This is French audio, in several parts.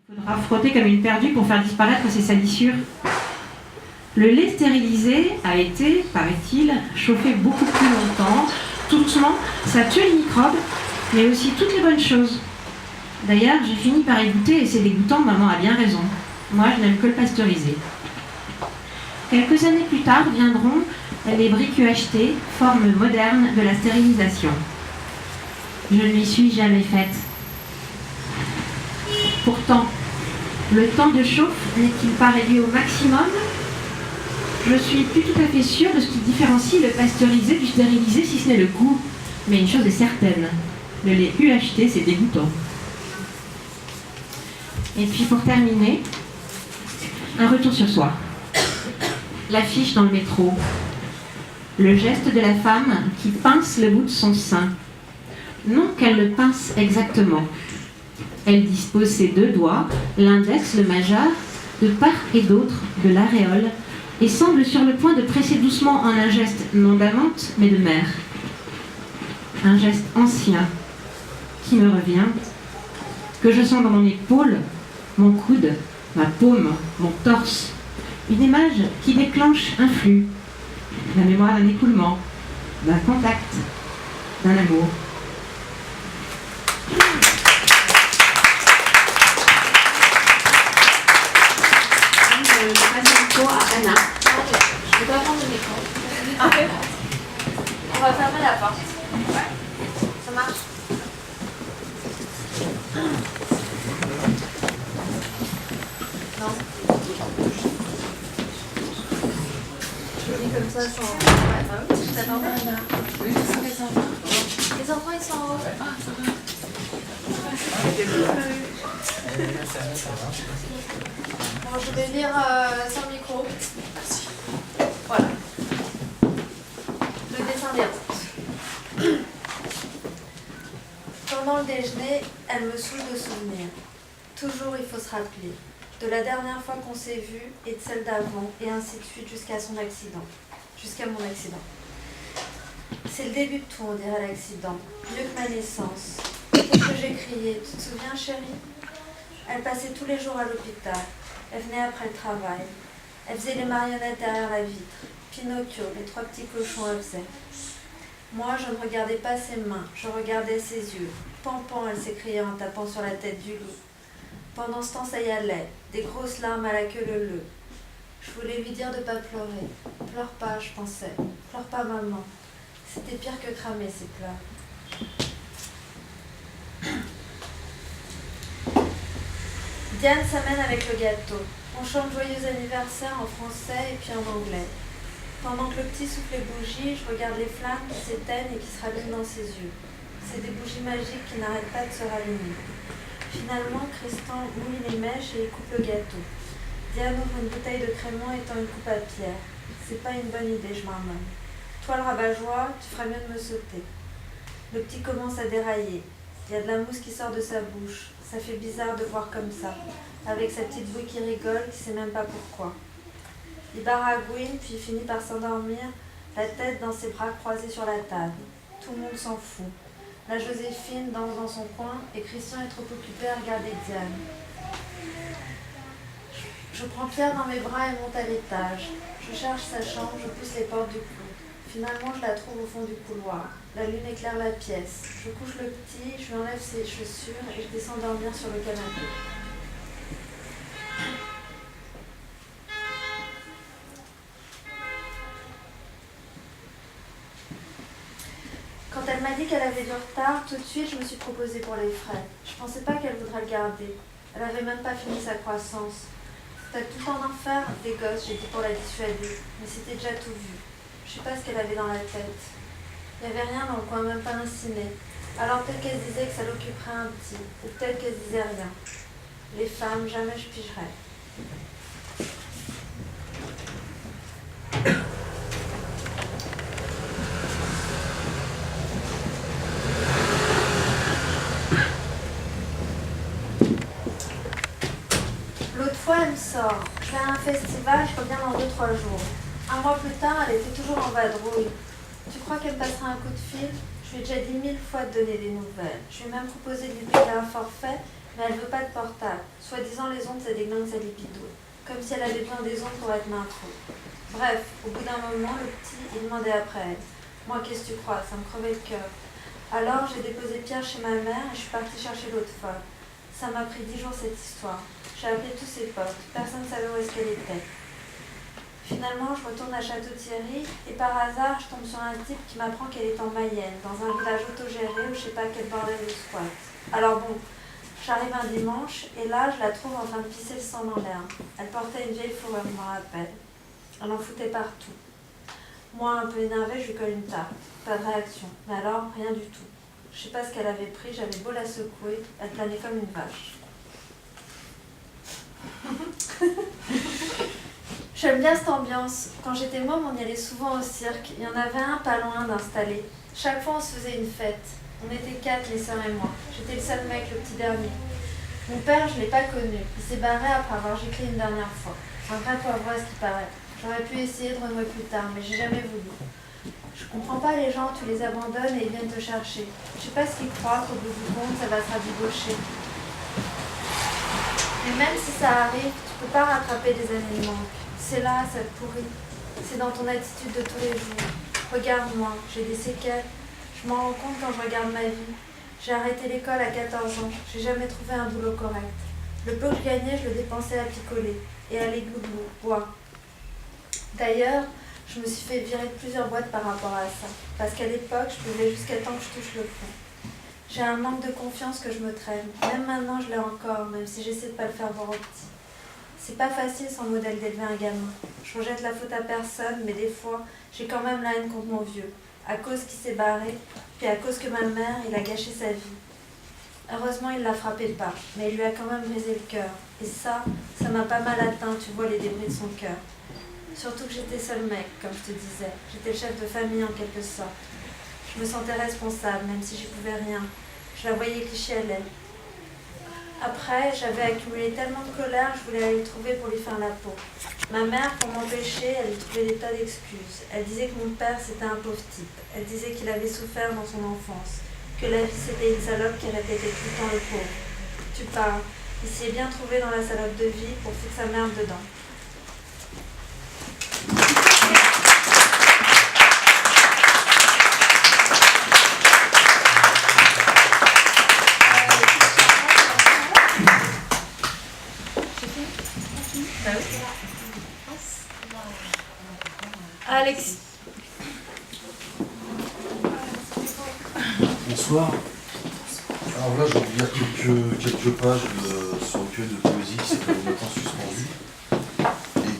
Il faudra frotter comme une perdue pour faire disparaître ces salissures. Le lait stérilisé a été, paraît-il, chauffé beaucoup plus longtemps. Tout doucement, ça tue les microbes, mais aussi toutes les bonnes choses. D'ailleurs, j'ai fini par y goûter et c'est dégoûtant, maman a bien raison. Moi, je n'aime que le pasteurisé. Quelques années plus tard viendront les briques UHT, forme moderne de la stérilisation. Je ne m'y suis jamais faite. Pourtant, le temps de chauffe n'est-il pas réduit au maximum? Je suis plus tout à fait sûre de ce qui différencie le pasteurisé du stérilisé, si ce n'est le goût. Mais une chose est certaine, le lait UHT, c'est dégoûtant. Et puis pour terminer, un retour sur soi. L'affiche dans le métro. Le geste de la femme qui pince le bout de son sein. Non qu'elle le pince exactement. Elle dispose ses deux doigts, l'index, le majeur, de part et d'autre de l'aréole et semble sur le point de presser doucement en un geste non d'amante, mais de mère. Un geste ancien qui me revient, que je sens dans mon épaule, mon coude, ma paume, mon torse. Une image qui déclenche un flux, la mémoire d'un écoulement, d'un contact, d'un amour. Je passe le micro à Anna. Je vais pas prendre le micro. Okay. On va fermer la porte. Ouais. Ça marche? Non. Je dis comme ça sans... Ouais, je t'attends. Oui, je sens les enfants. Les enfants, ils sont en haut. Ah, ça va. Bon, je vais lire sans micro. Merci. Voilà. Le dessin des routes. Pendant le déjeuner, elle me saoule de souvenirs. Toujours, il faut se rappeler. De la dernière fois qu'on s'est vu et de celle d'avant, et ainsi de suite jusqu'à son accident. Jusqu'à mon accident. C'est le début de tout, on dirait l'accident. Mieux que ma naissance. Qu'est-ce que j'ai crié? Tu te souviens, chérie? Elle passait tous les jours à l'hôpital. Elle venait après le travail. Elle faisait les marionnettes derrière la vitre. Pinocchio, les trois petits cochons, elle faisait. Moi, je ne regardais pas ses mains, je regardais ses yeux. Pan, pan, elle s'écriait en tapant sur la tête du loup. Pendant ce temps, ça y allait, des grosses larmes à la queue leu-leu. Je voulais lui dire de ne pas pleurer. Pleure pas, je pensais. Pleure pas, maman. C'était pire que cramer, ces pleurs. Diane s'amène avec le gâteau. On chante joyeux anniversaire en français et puis en anglais. Pendant que le petit souffle les bougies, je regarde les flammes qui s'éteignent et qui se rallument dans ses yeux. C'est des bougies magiques qui n'arrêtent pas de se rallumer. Finalement, Tristan mouille les mèches et coupe le gâteau. Diane ouvre une bouteille de crémant et tend une coupe à pierre. C'est pas une bonne idée, je marmonne. Toi, le rabat-joie, tu ferais mieux de me sauter. Le petit commence à dérailler. Il y a de la mousse qui sort de sa bouche. Ça fait bizarre de voir comme ça, avec sa petite bouille qui rigole, qui sait même pas pourquoi. Il baragouine, puis finit par s'endormir, la tête dans ses bras croisés sur la table. Tout le monde s'en fout. La Joséphine danse dans son coin et Christian est trop occupé à regarder Diane. Je prends Pierre dans mes bras et monte à l'étage. Je cherche sa chambre, je pousse les portes du clos. Finalement, je la trouve au fond du couloir. La lune éclaire la pièce. Je couche le petit, je lui enlève ses chaussures et je descends dormir sur le canapé. Quand elle m'a dit qu'elle avait du retard, tout de suite, je me suis proposée pour les frais. Je pensais pas qu'elle voudrait le garder. Elle avait même pas fini sa croissance. T'as tout le temps d'en faire, des gosses, j'ai dit pour la dissuader. Mais c'était déjà tout vu. Je sais pas ce qu'elle avait dans la tête. Il n'y avait rien dans le coin, même pas un ciné. Alors peut-être qu'elle disait que ça l'occuperait un petit, ou peut-être qu'elle disait rien. Les femmes, jamais je pigerais. L'autre fois, elle me sort. Je vais à un festival, je reviens dans 2-3 jours. Un mois plus tard, elle était toujours en vadrouille. Tu crois qu'elle me passera un coup de fil? Je lui ai déjà dit 1000 fois de donner des nouvelles. Je lui ai même proposé de lui payer un forfait, Mais elle veut pas de portable. Soi-disant, les ondes, c'est des glandes à lipido. Comme si elle avait besoin des ondes pour être mainfo. Bref, au bout d'un moment, le petit, il demandait après elle. Moi, qu'est-ce que tu crois? Ça me crevait le cœur. Alors, j'ai déposé Pierre chez ma mère et je suis partie chercher l'autre folle. Ça m'a pris 10 jours cette histoire. J'ai appelé tous ses potes. Personne ne savait où est-ce qu'elle était. Finalement, je retourne à Château-Thierry et par hasard, je tombe sur un type qui m'apprend qu'elle est en Mayenne, dans un village autogéré où je sais pas quel bordel de squat. Alors bon, j'arrive un dimanche et là, je la trouve en train de pisser le sang dans l'herbe. Elle portait une vieille fourrure, je m'en rappelle. Elle en foutait partout. Moi, un peu énervée, je lui colle une tarte. Pas de réaction. Mais alors, rien du tout. Je sais pas ce qu'elle avait pris, j'avais beau la secouer, elle planait comme une vache. J'aime bien cette ambiance. Quand j'étais môme, on y allait souvent au cirque. Il y en avait un pas loin d'installer. Chaque fois, on se faisait une fête. On était 4, mes sœurs et moi. J'étais le seul mec, le petit dernier. Mon père, je ne l'ai pas connu. Il s'est barré après avoir giclé une dernière fois. Un vrai poivre à ce qui paraît. J'aurais pu essayer de renouer plus tard, mais j'ai jamais voulu. Je comprends pas les gens, tu les abandonnes et ils viennent te chercher. Je sais pas ce qu'ils croient qu'au bout du compte, ça va se rabibocher. Mais même si ça arrive, tu peux pas rattraper des années de manque. C'est là, ça te pourrit. C'est dans ton attitude de tous les jours. Regarde-moi, j'ai des séquelles. Je m'en rends compte quand je regarde ma vie. J'ai arrêté l'école à 14 ans. J'ai jamais trouvé un boulot correct. Le peu que je gagnais, je le dépensais à picoler et à l'égout bois. D'ailleurs, je me suis fait virer de plusieurs boîtes par rapport à ça. Parce qu'à l'époque, je buvais jusqu'à temps que je touche le fond. J'ai un manque de confiance que je me traîne. Même maintenant, je l'ai encore, même si j'essaie de pas le faire voir au petit. C'est pas facile sans modèle d'élever un gamin. Je rejette la faute à personne, mais des fois, j'ai quand même la haine contre mon vieux. À cause qu'il s'est barré, puis à cause que ma mère, il a gâché sa vie. Heureusement, il l'a frappé pas, mais il lui a quand même brisé le cœur. Et ça m'a pas mal atteint, tu vois les débris de son cœur. Surtout que j'étais seul mec, comme je te disais. J'étais le chef de famille en quelque sorte. Je me sentais responsable, même si j'y pouvais rien. Je la voyais qui chialait. Après, j'avais accumulé tellement de colère, je voulais aller le trouver pour lui faire la peau. Ma mère, pour m'empêcher, elle lui trouvait des tas d'excuses. Elle disait que mon père, c'était un pauvre type. Elle disait qu'il avait souffert dans son enfance. Que la vie, c'était une salope qui répétait tout le temps le pauvre. Tu parles. Il s'y est bien trouvé dans la salope de vie pour foutre sa merde dedans. Alex. Bonsoir. Alors là, je vais vous lire quelques pages de ce recueil de poésie qui s'appelle Le matin suspendu et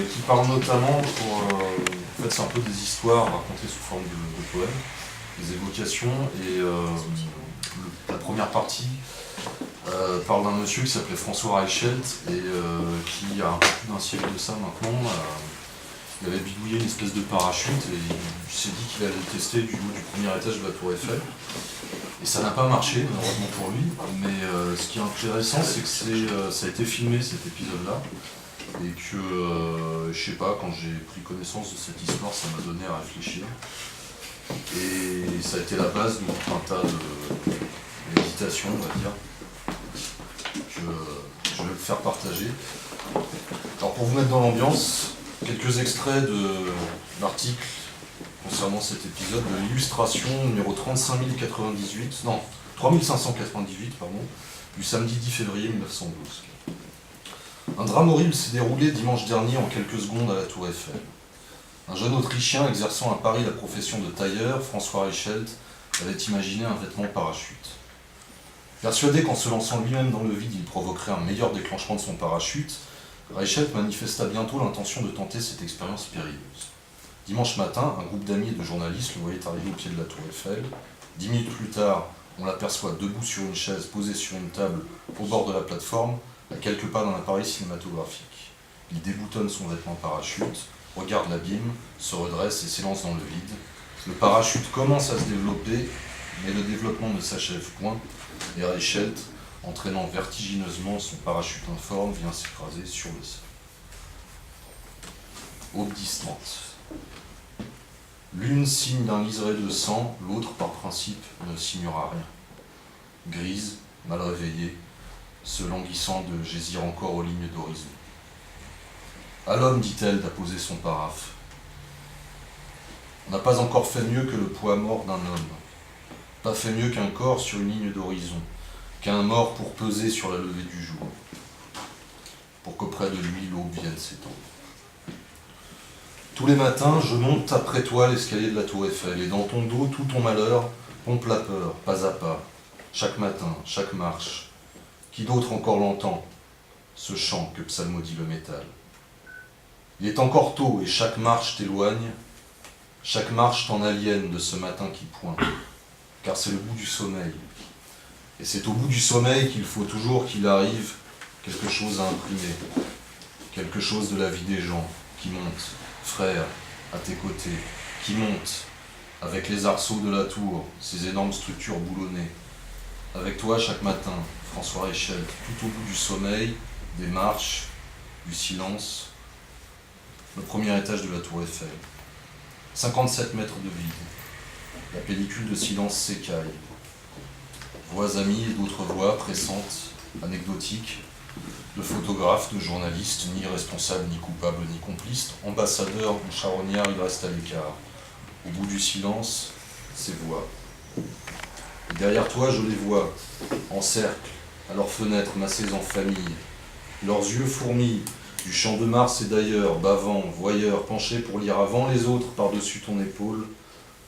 qui parle notamment pour. En fait, c'est un peu des histoires racontées sous forme de poèmes, des évocations, et la première partie parle d'un monsieur qui s'appelait François Reichelt et qui a un peu plus d'un siècle de ça maintenant. Il avait bidouillé une espèce de parachute et il s'est dit qu'il allait le tester du haut du premier étage de la Tour Eiffel. Et ça n'a pas marché, malheureusement pour lui, mais ce qui est intéressant, c'est que ça a été filmé cet épisode-là, et que, je sais pas, quand j'ai pris connaissance de cette histoire, ça m'a donné à réfléchir. Et ça a été la base de tout un tas de méditations, on va dire, que je vais vous faire partager. Alors pour vous mettre dans l'ambiance, quelques extraits de l'article concernant cet épisode de l'illustration numéro 3598, du samedi 10 février 1912. Un drame horrible s'est déroulé dimanche dernier en quelques secondes à la Tour Eiffel. Un jeune Autrichien exerçant à Paris la profession de tailleur, François Reichelt, avait imaginé un vêtement parachute. Persuadé qu'en se lançant lui-même dans le vide, il provoquerait un meilleur déclenchement de son parachute, Reichelt manifesta bientôt l'intention de tenter cette expérience périlleuse. Dimanche matin, un groupe d'amis et de journalistes le voyait arriver au pied de la Tour Eiffel. 10 minutes plus tard, on l'aperçoit debout sur une chaise posée sur une table au bord de la plateforme, à quelques pas d'un appareil cinématographique. Il déboutonne son vêtement parachute, regarde l'abîme, se redresse et s'élance dans le vide. Le parachute commence à se développer, mais le développement ne s'achève point, et Reichelt, entraînant vertigineusement son parachute informe, vient s'écraser sur le sol. Aube distante. L'une signe d'un liseré de sang, l'autre, par principe, ne signera rien. Grise, mal réveillée, se languissant de gésir encore aux lignes d'horizon. À l'homme, dit-elle, d'apposer son paraphe. On n'a pas encore fait mieux que le poids mort d'un homme, pas fait mieux qu'un corps sur une ligne d'horizon, qu'un mort pour peser sur la levée du jour, pour qu'auprès de lui l'aube vienne s'étendre. Tous les matins, je monte après toi l'escalier de la Tour Eiffel, et dans ton dos, tout ton malheur pompe la peur, pas à pas, chaque matin, chaque marche. Qui d'autre encore l'entend, ce chant que psalmodie le métal? Il est encore tôt, et chaque marche t'éloigne, chaque marche t'en aliène de ce matin qui pointe, car c'est le bout du sommeil. Et c'est au bout du sommeil qu'il faut toujours qu'il arrive quelque chose à imprimer, quelque chose de la vie des gens, qui monte, frère, à tes côtés, qui monte, avec les arceaux de la tour, ces énormes structures boulonnées. Avec toi chaque matin, François Reichelt, tout au bout du sommeil, des marches, du silence, le premier étage de la Tour Eiffel. 57 mètres de vide. La pellicule de silence s'écaille. Voix amies et d'autres voix pressantes, anecdotiques, de photographes, de journalistes, ni responsables, ni coupables, ni complices, ambassadeurs ou charognards, ils restent à l'écart. Au bout du silence, ces voix. Et derrière toi, je les vois, en cercle, à leurs fenêtres, massées en famille. Leurs yeux fourmillent, du champ de Mars et d'ailleurs, bavants, voyeurs, penchés pour lire avant les autres, par-dessus ton épaule,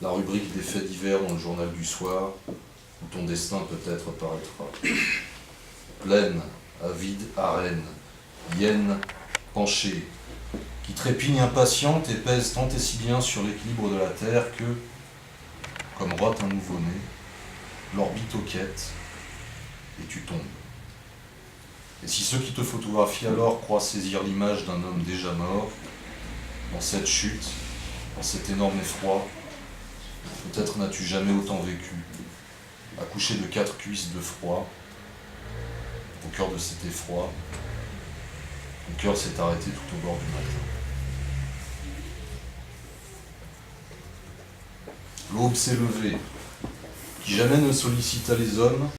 la rubrique des faits divers dans le journal du soir, où ton destin peut-être paraîtra. Pleine, avide, arène, hyène, penchée, qui trépigne impatiente et pèse tant et si bien sur l'équilibre de la terre que, comme rote un nouveau-né, l'orbite hoquette, et tu tombes. Et si ceux qui te photographient alors croient saisir l'image d'un homme déjà mort, dans cette chute, dans cet énorme effroi, peut-être n'as-tu jamais autant vécu, accouché de 4 cuisses de froid, au cœur de cet effroi, ton cœur s'est arrêté tout au bord du matin. L'aube s'est levée, qui jamais ne sollicita les hommes,